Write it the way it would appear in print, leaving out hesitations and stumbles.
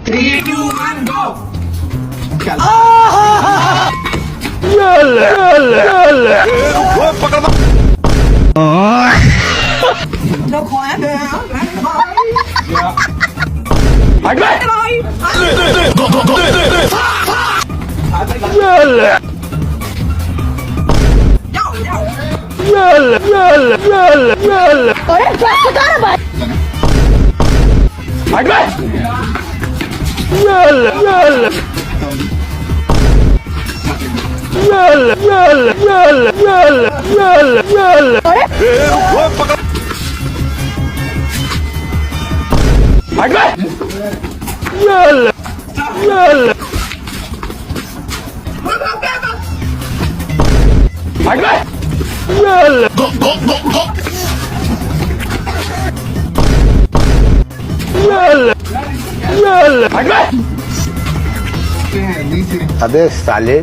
3, 2, 1, go! Đâu khỏi ăn được. Anh đây. Anh đây. Anh đây. Anh đây. Anh đây. अबे साले